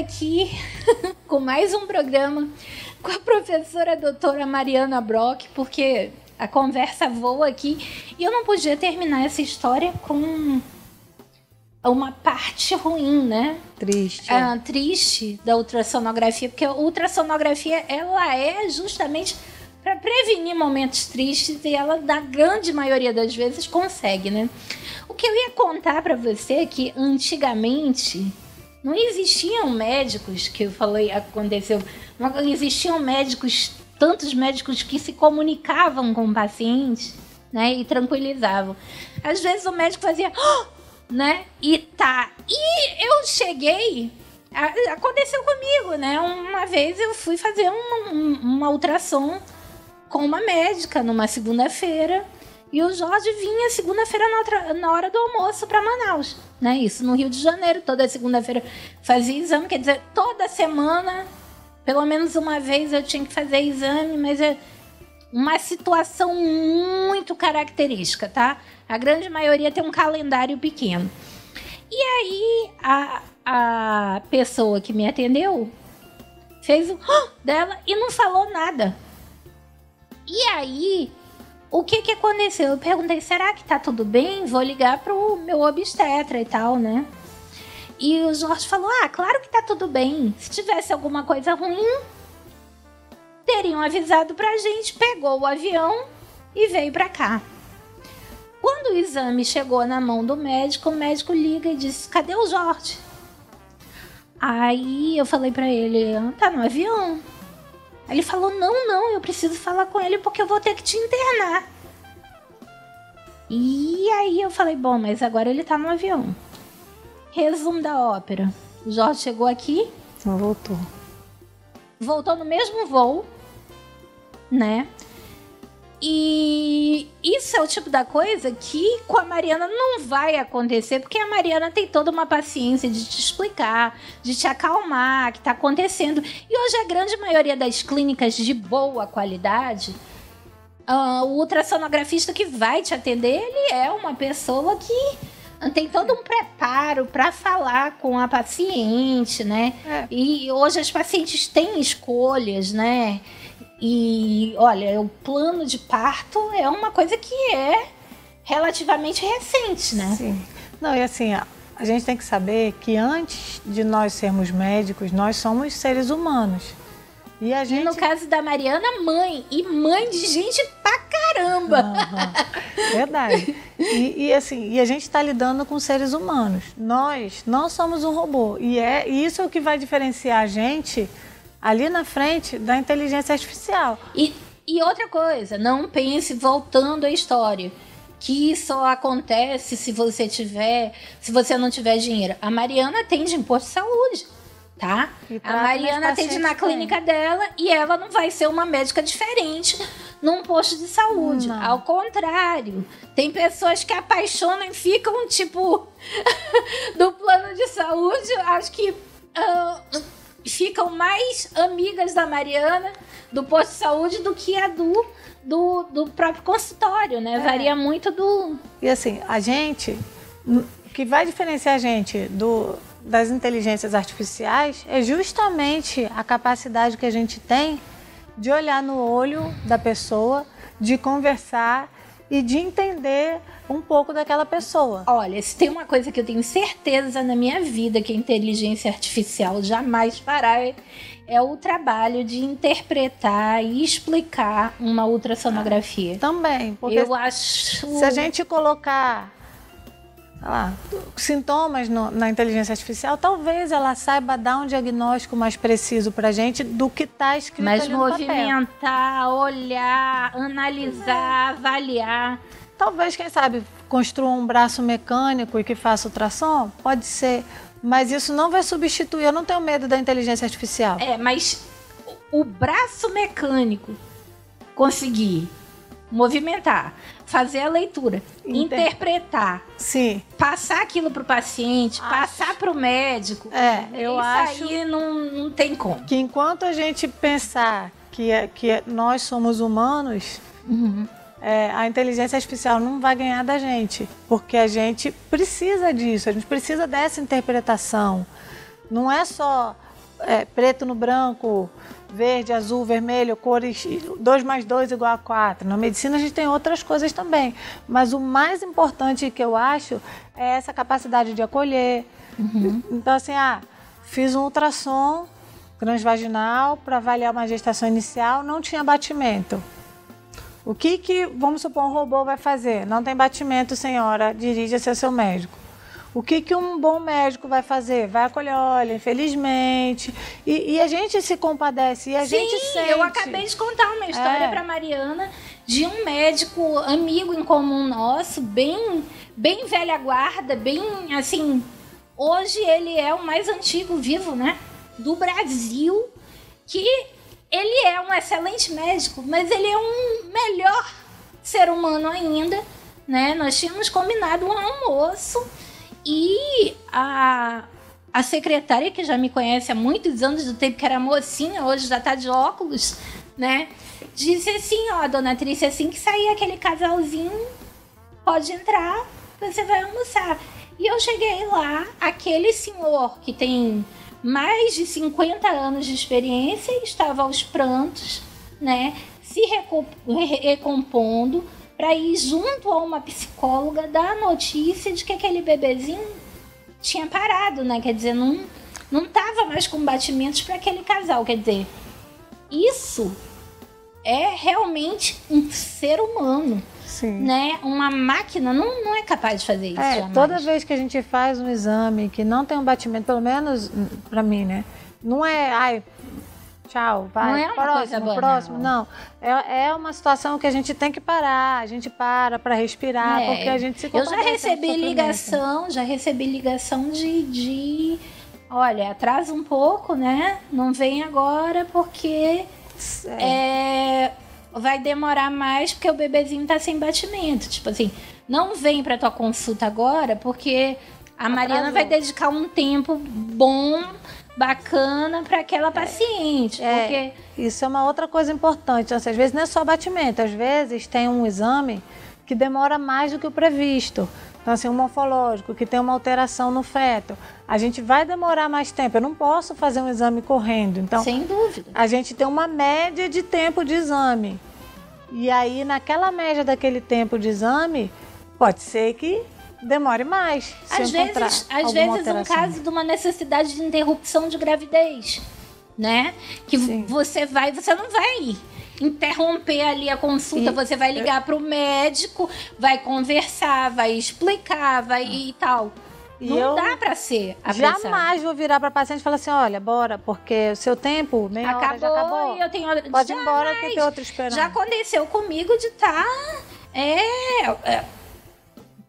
aqui com mais um programa com a professora doutora Mariana Brock, porque a conversa voa aqui e eu não podia terminar essa história com uma parte ruim, né? Triste. Triste da ultrassonografia, porque a ultrassonografia, ela é justamente para prevenir momentos tristes e ela, na grande maioria das vezes, consegue, né? O que eu ia contar para você é que antigamente não existiam médicos, que eu falei, aconteceu, não existiam médicos, tantos médicos que se comunicavam com o paciente, né, e tranquilizavam. Às vezes o médico fazia, né, e eu cheguei, aconteceu comigo, né, uma vez eu fui fazer uma ultrassom com uma médica numa segunda-feira, e o Jorge vinha segunda-feira na hora do almoço para Manaus, né? Isso no Rio de Janeiro, toda segunda-feira fazia exame, quer dizer, toda semana, pelo menos uma vez eu tinha que fazer exame, mas é uma situação muito característica, tá? A grande maioria tem um calendário pequeno. E aí a pessoa que me atendeu fez o dela e não falou nada. E aí, o que aconteceu? Eu perguntei, será que tá tudo bem? Vou ligar pro meu obstetra e tal, né? E o Jorge falou, claro que tá tudo bem. Se tivesse alguma coisa ruim, teriam avisado pra gente, pegou o avião e veio pra cá. Quando o exame chegou na mão do médico, o médico liga e diz, cadê o Jorge? Aí eu falei pra ele, tá no avião. Aí ele falou, não, eu preciso falar com ele porque eu vou ter que te internar. E aí eu falei, bom, mas agora ele tá no avião. Resumo da ópera. O Jorge chegou aqui. Voltou. Voltou no mesmo voo, né? E isso é o tipo da coisa que com a Mariana não vai acontecer, porque a Mariana tem toda uma paciência de te explicar, de te acalmar, o que está acontecendo. E hoje a grande maioria das clínicas de boa qualidade, o ultrassonografista que vai te atender, ele é uma pessoa que tem todo um preparo para falar com a paciente, né? E hoje as pacientes têm escolhas, né? E, olha, o plano de parto é uma coisa que é relativamente recente, né? Sim. Não, e assim, a gente tem que saber que antes de nós sermos médicos, nós somos seres humanos. E no caso da Mariana, mãe. E mãe de gente pra caramba. Verdade. E assim, a gente está lidando com seres humanos. Nós não somos um robô. E isso é o que vai diferenciar a gente ali na frente da inteligência artificial. E outra coisa, não pense, voltando à história, que só acontece se você não tiver dinheiro. A Mariana atende em posto de saúde, tá? A Mariana atende na clínica dela e ela não vai ser uma médica diferente num posto de saúde. Não. Ao contrário, tem pessoas que apaixonam e ficam, tipo, do plano de saúde, acho que ficam mais amigas da Mariana do posto de saúde do que a do próprio consultório, né? Varia muito do... E assim, o que vai diferenciar a gente das inteligências artificiais é justamente a capacidade que a gente tem de olhar no olho da pessoa, de conversar e de entender um pouco daquela pessoa. Olha, se tem uma coisa que eu tenho certeza na minha vida que a inteligência artificial jamais fará, é o trabalho de interpretar e explicar uma ultrassonografia. Também, porque eu acho... se a gente colocar sintomas na inteligência artificial, talvez ela saiba dar um diagnóstico mais preciso pra gente do que está escrito ali no papel. Mas movimentar, olhar, analisar, avaliar. Talvez, quem sabe, construa um braço mecânico e que faça ultrassom, pode ser, mas isso não vai substituir, eu não tenho medo da inteligência artificial. Mas o braço mecânico conseguir movimentar, fazer a leitura, interpretar, sim, passar aquilo para o paciente, passar para o médico. Eu acho aí não tem como. Que enquanto a gente pensar que nós somos humanos, a inteligência artificial não vai ganhar da gente, porque a gente precisa disso, a gente precisa dessa interpretação. Não é só preto no branco, verde, azul, vermelho, cores 2 mais 2 igual a 4. Na medicina a gente tem outras coisas também, mas o mais importante que eu acho é essa capacidade de acolher. Então assim, fiz um ultrassom transvaginal para avaliar uma gestação inicial, não tinha batimento. O que, vamos supor, um robô vai fazer? Não tem batimento, senhora, dirija-se ao seu médico. O que um bom médico vai fazer? Vai acolher, olha, infelizmente. E a gente se compadece, e a gente sente. Eu acabei de contar uma história para Mariana de um médico amigo em comum nosso, bem velha guarda, bem assim. Hoje ele é o mais antigo vivo, né? Do Brasil, que ele é um excelente médico, mas ele é um melhor ser humano ainda, né? Nós tínhamos combinado um almoço e a secretária, que já me conhece há muitos anos, do tempo que era mocinha, hoje já tá de óculos, né? Disse assim, dona Trícia, assim que sair aquele casalzinho, pode entrar, você vai almoçar. E eu cheguei lá, aquele senhor que tem mais de 50 anos de experiência, estava aos prantos, né, se recompondo para ir junto a uma psicóloga dar a notícia de que aquele bebezinho tinha parado, né? Quer dizer, não estava mais com batimentos para aquele casal. Quer dizer, isso é realmente um ser humano. Sim. Né? Uma máquina não é capaz de fazer isso. Jamais. Toda vez que a gente faz um exame que não tem um batimento, pelo menos para mim, né? Não é, tchau, vai, não é uma coisa boa, próximo, não. É uma situação que a gente tem que parar, a gente para respirar, porque a gente se compadece. Eu já recebi ligação de olha, atrasa um pouco, né? Não vem agora porque vai demorar mais porque o bebezinho tá sem batimento. Tipo assim, não vem pra tua consulta agora porque a Mariana vai dedicar um tempo bom, bacana para aquela paciente. Porque isso é uma outra coisa importante. Às vezes não é só batimento, às vezes tem um exame que demora mais do que o previsto. Então, assim, um morfológico, que tem uma alteração no feto. A gente vai demorar mais tempo. Eu não posso fazer um exame correndo. Então, sem dúvida. A gente tem uma média de tempo de exame. E aí, naquela média daquele tempo de exame, pode ser que demore mais. Às vezes um caso de uma necessidade de interrupção de gravidez, né? Que você não vai interromper ali a consulta, você vai ligar para o médico, vai conversar, vai explicar, e tal. Não dá para ser apressado. Jamais vou virar para a paciente e falar assim, olha, bora, porque o seu tempo, meia hora já acabou. E eu tenho hora. Pode ir embora que tem outro esperando. Já aconteceu comigo de estar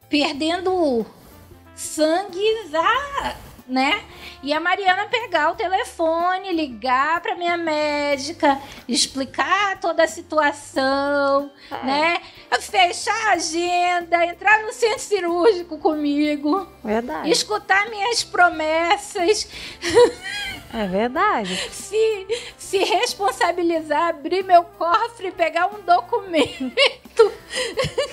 perdendo sangue, né? E a Mariana pegar o telefone, ligar para minha médica, explicar toda a situação, né? Fechar a agenda, entrar no centro cirúrgico comigo. Verdade. Escutar minhas promessas. É verdade. Se responsabilizar, abrir meu cofre e pegar um documento.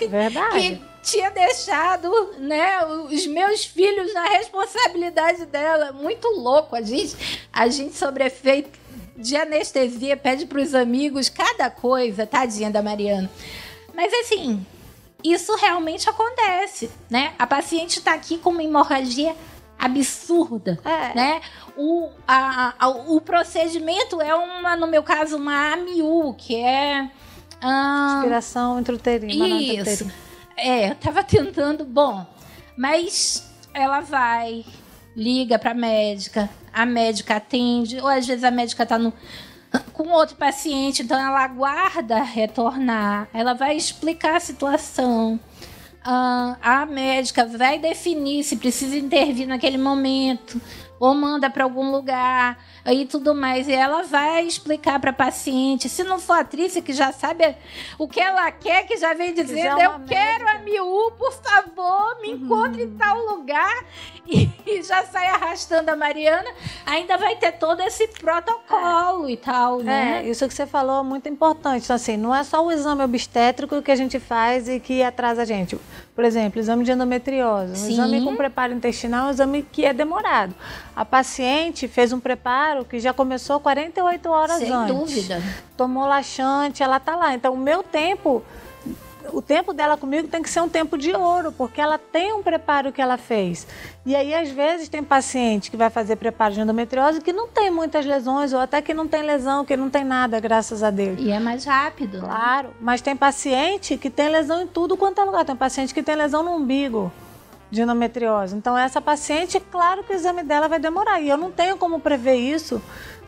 Verdade. Que tinha deixado, né, os meus filhos na responsabilidade dela. Muito louco. A gente sobre efeito de anestesia pede para os amigos cada coisa, tadinha da Mariana. Mas assim, isso realmente acontece, né? A paciente está aqui com uma hemorragia absurda, né? O procedimento é no meu caso, uma AMIU, que é aspiração intrauterina. Isso. Eu tava tentando, mas ela vai, liga pra médica, a médica atende, ou às vezes a médica tá com outro paciente, então ela aguarda retornar, ela vai explicar a situação, a médica vai definir se precisa intervir naquele momento, ou manda para algum lugar, aí tudo mais. E ela vai explicar para a paciente. Se não for a Trícia, que já sabe o que ela quer, que já vem dizendo, eu quero a MIU, por favor, me encontre em tal lugar. E já sai arrastando a Mariana. Ainda vai ter todo esse protocolo e tal, né? Isso que você falou é muito importante. Então, assim, não é só o exame obstétrico que a gente faz e que atrasa a gente. Por exemplo, exame de endometriose. Um Sim. exame com preparo intestinal é um exame que é demorado. A paciente fez um preparo que já começou 48 horas Sem antes. dúvida. Tomou laxante, ela tá lá. Então, o tempo dela comigo tem que ser um tempo de ouro, porque ela tem um preparo que ela fez. E aí, às vezes, tem paciente que vai fazer preparo de endometriose que não tem muitas lesões, ou até que não tem lesão, que não tem nada, graças a Deus. E é mais rápido. Claro, mas tem paciente que tem lesão em tudo quanto é lugar. Tem paciente que tem lesão no umbigo de endometriose. Então, essa paciente, claro que o exame dela vai demorar. E eu não tenho como prever isso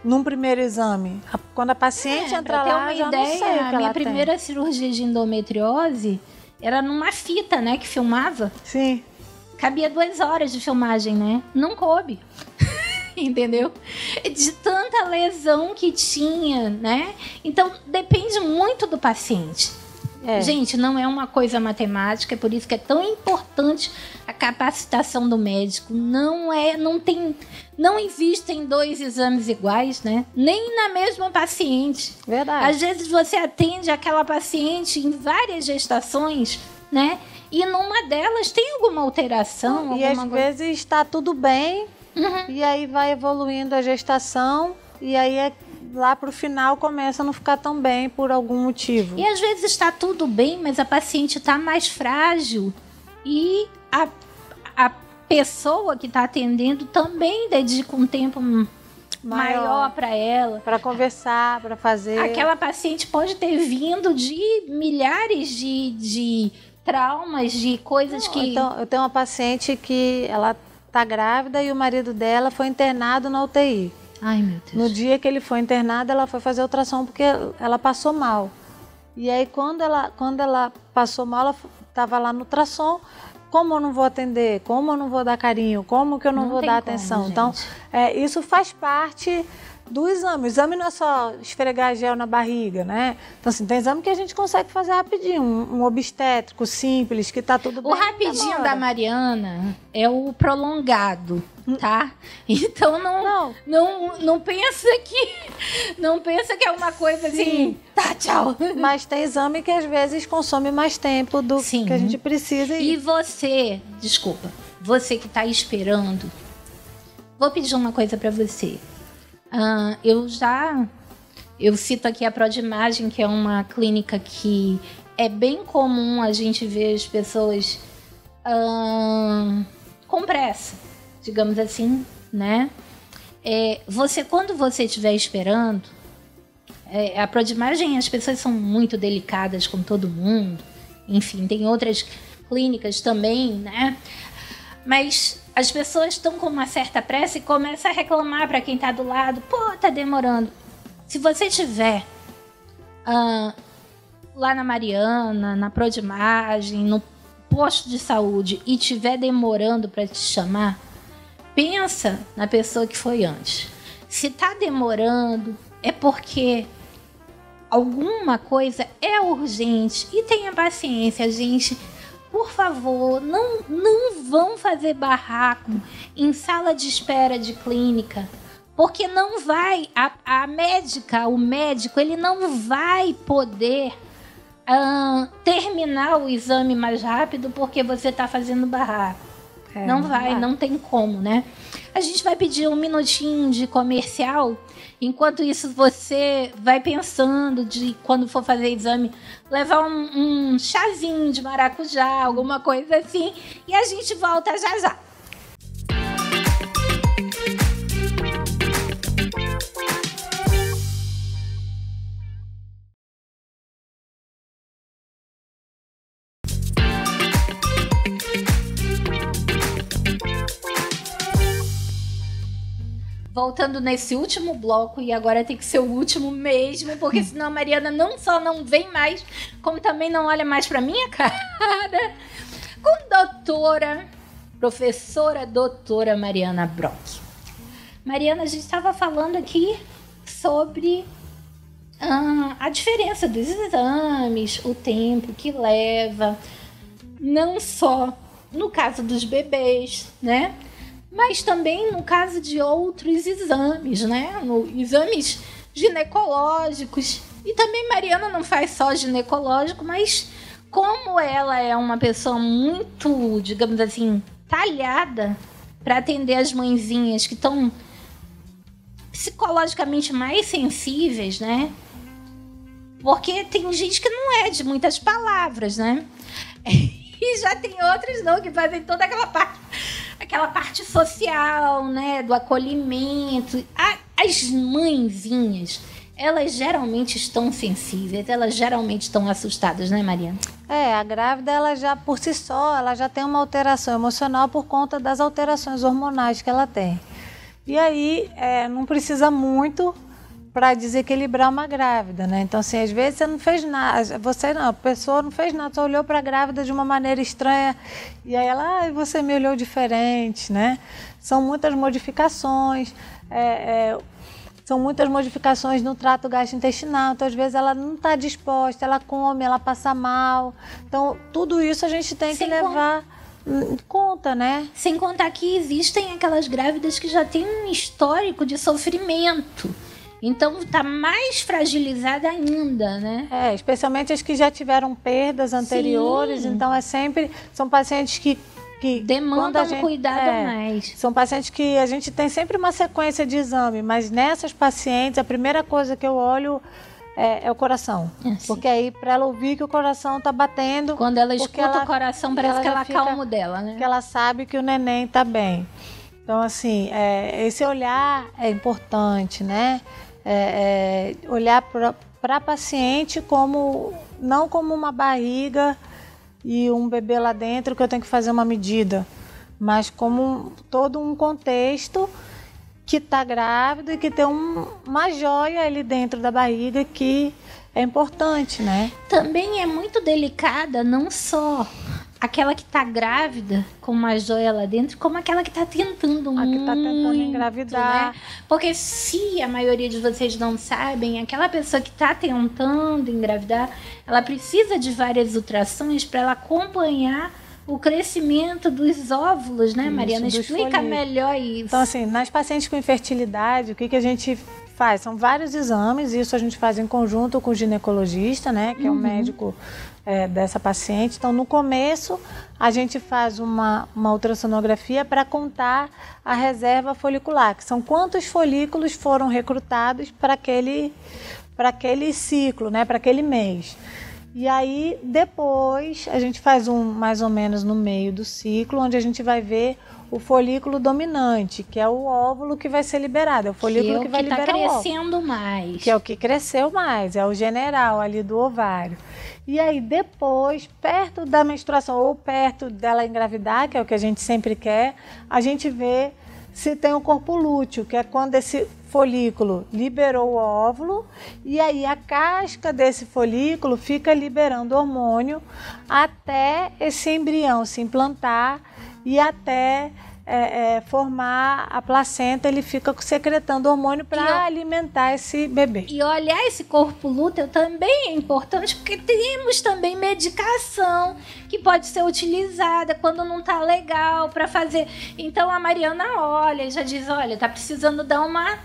num primeiro exame. Quando a paciente entra lá, já não sei o que ela tem. A minha primeira cirurgia de endometriose era numa fita, né, que filmava. Sim. Cabia 2 horas de filmagem, né? Não coube. Entendeu? De tanta lesão que tinha, né? Então, depende muito do paciente. Gente, não é uma coisa matemática, é por isso que é tão importante a capacitação do médico. Não existem 2 exames iguais, né? Nem na mesma paciente. Verdade. Às vezes você atende aquela paciente em várias gestações, né? E numa delas tem alguma alteração. E às vezes está tudo bem, e aí vai evoluindo a gestação, e aí lá para o final começa a não ficar tão bem por algum motivo. E às vezes está tudo bem, mas a paciente está mais frágil e a pessoa que está atendendo também dedica um tempo maior para ela. Para conversar, para fazer. Aquela paciente pode ter vindo de milhares de traumas, de coisas que... Então, eu tenho uma paciente que ela está grávida e o marido dela foi internado na UTI. Ai, meu Deus. No dia que ele foi internado, ela foi fazer ultrassom porque ela passou mal. E aí, quando ela passou mal, ela estava lá no ultrassom. Como eu não vou atender? Como eu não vou dar carinho? Como que eu não vou dar atenção? Gente. Então, isso faz parte do exame. O exame não é só esfregar gel na barriga, né? Então, assim, tem exame que a gente consegue fazer rapidinho. Um obstétrico simples, que tá tudo bem. O rapidinho da Mariana é o prolongado, tá? Então não pensa que é uma coisa assim, tá, tchau. Mas tem exame que às vezes consome mais tempo do que a gente precisa. E você, desculpa, você que tá esperando, vou pedir uma coisa pra você. Eu cito aqui a Prodimagem, que é uma clínica que é bem comum a gente ver as pessoas com pressa, digamos assim, né? Quando você estiver esperando, a Prodimagem, as pessoas são muito delicadas com todo mundo, enfim, tem outras clínicas também, né? Mas as pessoas estão com uma certa pressa e começam a reclamar para quem está do lado. Pô, tá demorando. Se você estiver lá na Mariana, na Prodimagem, no posto de saúde e estiver demorando para te chamar, pensa na pessoa que foi antes. Se tá demorando, é porque alguma coisa é urgente. E tenha paciência, gente. Por favor, não vão fazer barraco em sala de espera de clínica, porque não vai, o médico, ele não vai poder terminar o exame mais rápido porque você está fazendo barraco. Não vai, não tem como, né? A gente vai pedir um minutinho de comercial. Enquanto isso, você vai pensando de, quando for fazer exame, levar um chazinho de maracujá, alguma coisa assim. E a gente volta já já. Voltando nesse último bloco, e agora tem que ser o último mesmo, porque senão a Mariana não só não vem mais, como também não olha mais pra minha cara. Com professora doutora Mariana Brock. Mariana, a gente estava falando aqui sobre a diferença dos exames, o tempo que leva, não só no caso dos bebês, né? Mas também no caso de outros exames, né? Exames ginecológicos. E também Mariana não faz só ginecológico, mas como ela é uma pessoa muito, digamos assim, talhada para atender as mãezinhas que estão psicologicamente mais sensíveis, né? Porque tem gente que não é de muitas palavras, né? E já tem outros não, que fazem toda aquela parte social, né? Do acolhimento. As mãezinhas, elas geralmente estão sensíveis, elas geralmente estão assustadas, né, Mariana? A grávida, ela já por si só, ela já tem uma alteração emocional por conta das alterações hormonais que ela tem. E aí, não precisa muito para desequilibrar uma grávida, né? Então, assim, às vezes você não fez nada, a pessoa não fez nada, só olhou para a grávida de uma maneira estranha e aí ela, você me olhou diferente, né? São muitas modificações, no trato gastrointestinal, então às vezes ela não está disposta, ela come, ela passa mal, então tudo isso a gente tem que levar em conta, né? Sem contar que existem aquelas grávidas que já têm um histórico de sofrimento. Então tá mais fragilizada ainda, né? Especialmente as que já tiveram perdas anteriores. Sim. Então são pacientes que demandam um cuidado mais. São pacientes que a gente tem sempre uma sequência de exame, mas nessas pacientes a primeira coisa que eu olho é o coração. Porque aí para ela ouvir que o coração está batendo. Quando ela escuta o coração, parece que ela acalma o dela, né? Que ela sabe que o neném está bem. Então, assim, esse olhar é importante, né? Olhar para a paciente não como uma barriga e um bebê lá dentro que eu tenho que fazer uma medida, mas como todo um contexto que está grávido e que tem uma joia ali dentro da barriga que é importante, né? Também é muito delicada, não só aquela que está grávida com uma joia lá dentro, como aquela que está tentando muito, que está tentando engravidar. Né? Porque se a maioria de vocês não sabem, aquela pessoa que está tentando engravidar, ela precisa de várias ultrassons para ela acompanhar o crescimento dos óvulos, né, Mariana? Explica melhor isso. Então, assim, nas pacientes com infertilidade, o que a gente faz? São vários exames, isso a gente faz em conjunto com o ginecologista, né, que é o médico dessa paciente. Então, no começo, a gente faz uma ultrassonografia para contar a reserva folicular, que são quantos folículos foram recrutados para aquele ciclo, né, para aquele mês. E aí, depois, a gente faz mais ou menos no meio do ciclo, onde a gente vai ver o folículo dominante, que é o óvulo que vai ser liberado, é o folículo que vai liberar o óvulo. Que está crescendo mais. Que é o que cresceu mais, é o general ali do ovário. E aí, depois, perto da menstruação ou perto dela engravidar, que é o que a gente sempre quer, a gente vê se tem o corpo lúteo, que é quando esse folículo liberou o óvulo e aí a casca desse folículo fica liberando hormônio até esse embrião se implantar e até formar a placenta, ele fica secretando hormônio para alimentar esse bebê. E olhar esse corpo lúteo também é importante, porque temos também medicação que pode ser utilizada quando não tá legal para fazer. Então a Mariana olha e já diz, olha, tá precisando dar uma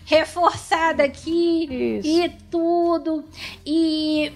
reforçada aqui. Isso. E tudo. E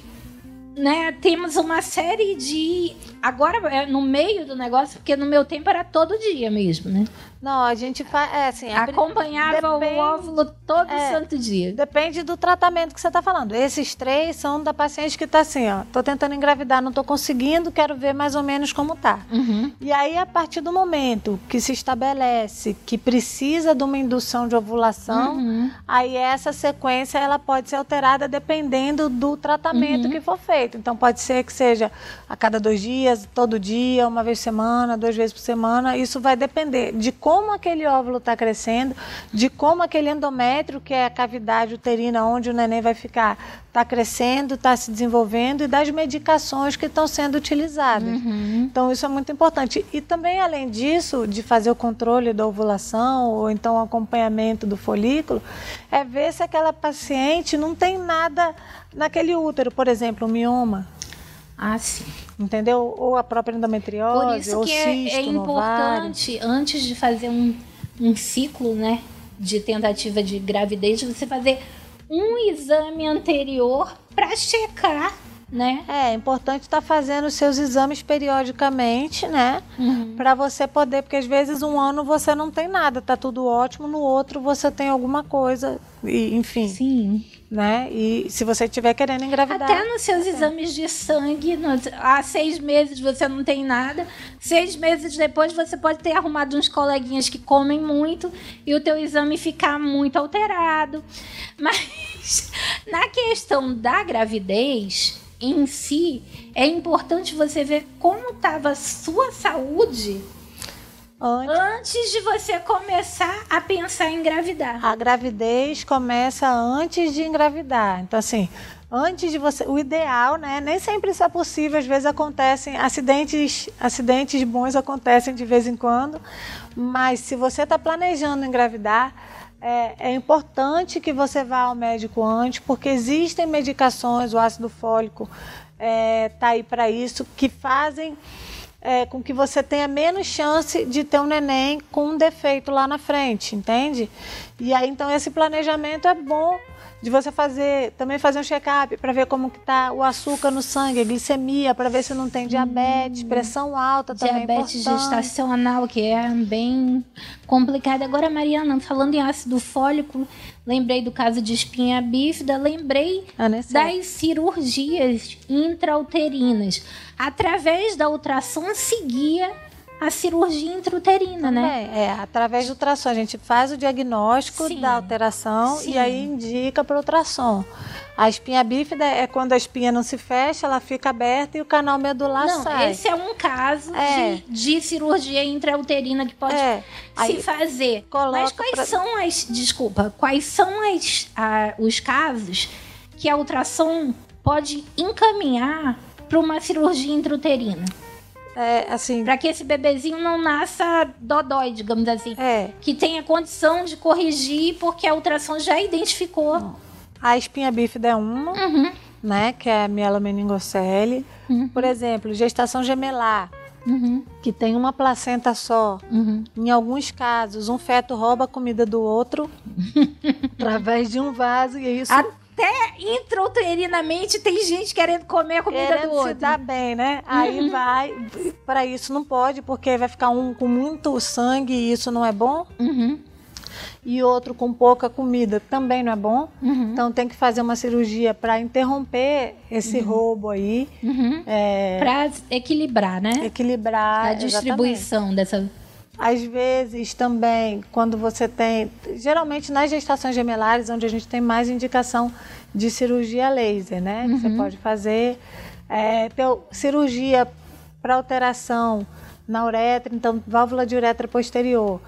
né, temos uma série de... Agora, no meio do negócio, porque no meu tempo era todo dia mesmo, né? Não, a gente faz... assim, acompanhava o óvulo todo santo dia. Depende do tratamento que você está falando. Esses 3 são da paciente que está assim, ó, tô tentando engravidar, não tô conseguindo, quero ver mais ou menos como tá. Uhum. E aí, a partir do momento que se estabelece que precisa de uma indução de ovulação, aí essa sequência ela pode ser alterada dependendo do tratamento que for feito. Então, pode ser que seja a cada 2 dias, todo dia, uma vez por semana, 2 vezes por semana. Isso vai depender de como aquele óvulo está crescendo, de como aquele endométrio, que é a cavidade uterina onde o neném vai ficar, está crescendo, está se desenvolvendo, e das medicações que estão sendo utilizadas. Então, isso é muito importante. E também, além disso, de fazer o controle da ovulação, ou então o acompanhamento do folículo, é ver se aquela paciente não tem nada naquele útero, por exemplo, um mioma. Ah, sim. Entendeu? Ou a própria endometriose, por isso ou que cisto é importante, antes de fazer um ciclo, né, de tentativa de gravidez, você fazer um exame anterior para checar né? É importante estar fazendo os seus exames periodicamente, né? Para você poder, porque às vezes um ano você não tem nada, tá tudo ótimo, no outro você tem alguma coisa, e, enfim. Sim. Né? E se você estiver querendo engravidar... Até nos seus exames de sangue, há 6 meses você não tem nada, 6 meses depois você pode ter arrumado uns coleguinhas que comem muito e o teu exame ficar muito alterado. Mas na questão da gravidez em si, é importante você ver como estava a sua saúde antes de você começar a pensar em engravidar. A gravidez começa antes de engravidar. Então, assim, antes de você... O ideal, né? Nem sempre isso é possível. Às vezes acontecem acidentes bons acontecem de vez em quando. Mas se você está planejando engravidar, é importante que você vá ao médico antes, porque existem medicações, o ácido fólico está aí para isso, que fazem... com que você tenha menos chance de ter um neném com um defeito lá na frente, entende? E aí, então, esse planejamento é bom de você também fazer um check-up para ver como que tá o açúcar no sangue, a glicemia, para ver se não tem diabetes, pressão alta também. Diabetes gestacional, que é bem complicado. Agora, Mariana, falando em ácido fólico, lembrei do caso de espinha bífida, lembrei das cirurgias intrauterinas. Através da ultrassom seguia a cirurgia intrauterina, né? Através do ultrassom. A gente faz o diagnóstico da alteração e aí indica para o ultrassom. A espinha bífida é quando a espinha não se fecha, ela fica aberta e o canal medular sai. Esse é um caso de cirurgia intrauterina que pode se fazer. Mas quais são os casos que a ultrassom pode encaminhar para uma cirurgia intrauterina? Assim, para que esse bebezinho não nasça dodói, digamos assim. Que tenha condição de corrigir, porque a ultrassom já identificou. A espinha bífida é uma, né? Que é a mielomeningocele. Por exemplo, gestação gemelar, que tem uma placenta só. Em alguns casos, um feto rouba a comida do outro através de um vaso e é isso... Até intrauterinamente tem gente querendo comer a comida do outro. Se dá bem, né? Aí vai, para isso não pode, porque vai ficar um com muito sangue e isso não é bom. E outro com pouca comida também não é bom. Então tem que fazer uma cirurgia para interromper esse roubo aí. Para equilibrar, né? Equilibrar a distribuição dessa... Às vezes também, quando você tem... Geralmente nas gestações gemelares, onde a gente tem mais indicação de cirurgia laser, né? Que você pode fazer. Cirurgia para alteração na uretra, então válvula de uretra posterior.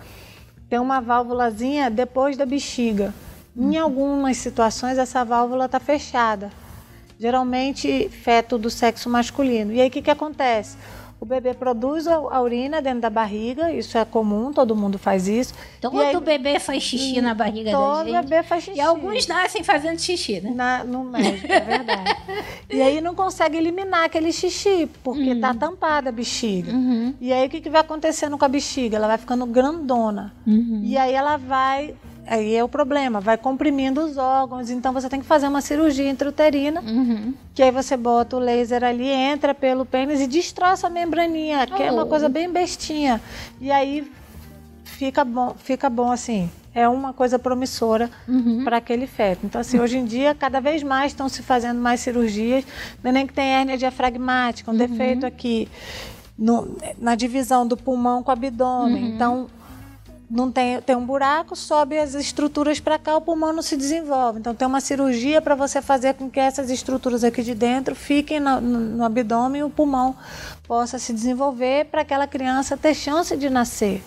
Tem uma válvulazinha depois da bexiga. Em algumas situações, essa válvula está fechada. Geralmente, feto do sexo masculino. E aí, o que acontece? O bebê produz a urina dentro da barriga, isso é comum, todo mundo faz isso. Todo bebê faz xixi na barriga da gente. Todo bebê faz xixi. E alguns nascem fazendo xixi, né? No médico, é verdade. E aí não consegue eliminar aquele xixi, porque está tampada a bexiga. E aí o que vai acontecendo com a bexiga? Ela vai ficando grandona. E aí ela vai... Aí é o problema, vai comprimindo os órgãos, então você tem que fazer uma cirurgia intrauterina, que aí você bota o laser ali, entra pelo pênis e destroça a membraninha, que é uma coisa bem bestinha. E aí fica bom assim, é uma coisa promissora para aquele feto. Então assim, hoje em dia, cada vez mais estão se fazendo mais cirurgias, neném que tem hérnia diafragmática, um defeito aqui na divisão do pulmão com o abdômen, então... Não tem um buraco, sobe as estruturas para cá, o pulmão não se desenvolve. Então tem uma cirurgia para você fazer com que essas estruturas aqui de dentro fiquem no abdômen e o pulmão possa se desenvolver para aquela criança ter chance de nascer.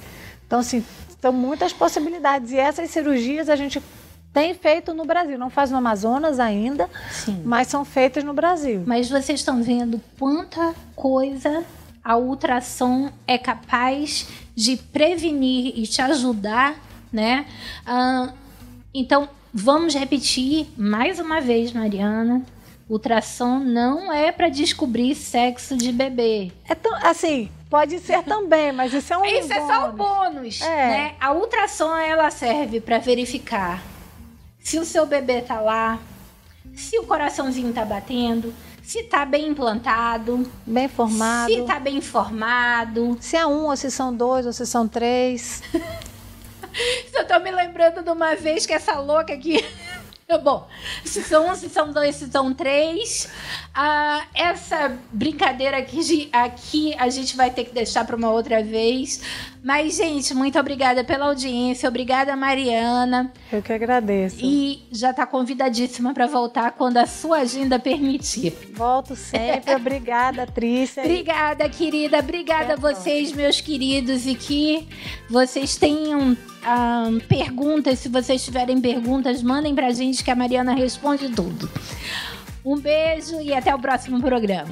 Então, assim, são muitas possibilidades. E essas cirurgias a gente tem feito no Brasil. Não faz no Amazonas ainda, mas são feitas no Brasil. Mas vocês estão vendo quanta coisa a ultrassom é capaz de prevenir e te ajudar, né? Então, vamos repetir mais uma vez, Mariana. Ultrassom não é para descobrir sexo de bebê. Assim, pode ser também, mas isso é um bônus. Isso é só um bônus, né? A ultrassom, ela serve para verificar se o seu bebê tá lá, se o coraçãozinho tá batendo, se tá bem implantado, bem formado, se tá bem formado, se é 1 ou se são 2 ou se são 3. Eu tô me lembrando de uma vez que essa louca aqui... Bom, se são 1, se são 2, se são 3. Essa brincadeira aqui a gente vai ter que deixar para uma outra vez. Mas, gente, muito obrigada pela audiência. Obrigada, Mariana. Eu que agradeço. E já está convidadíssima para voltar quando a sua agenda permitir. Volto sempre. Obrigada, Trícia. Obrigada, querida. Obrigada a vocês, meus queridos. E que vocês tenham perguntas. Se vocês tiverem perguntas, mandem pra gente que a Mariana responde tudo. Um beijo e até o próximo programa.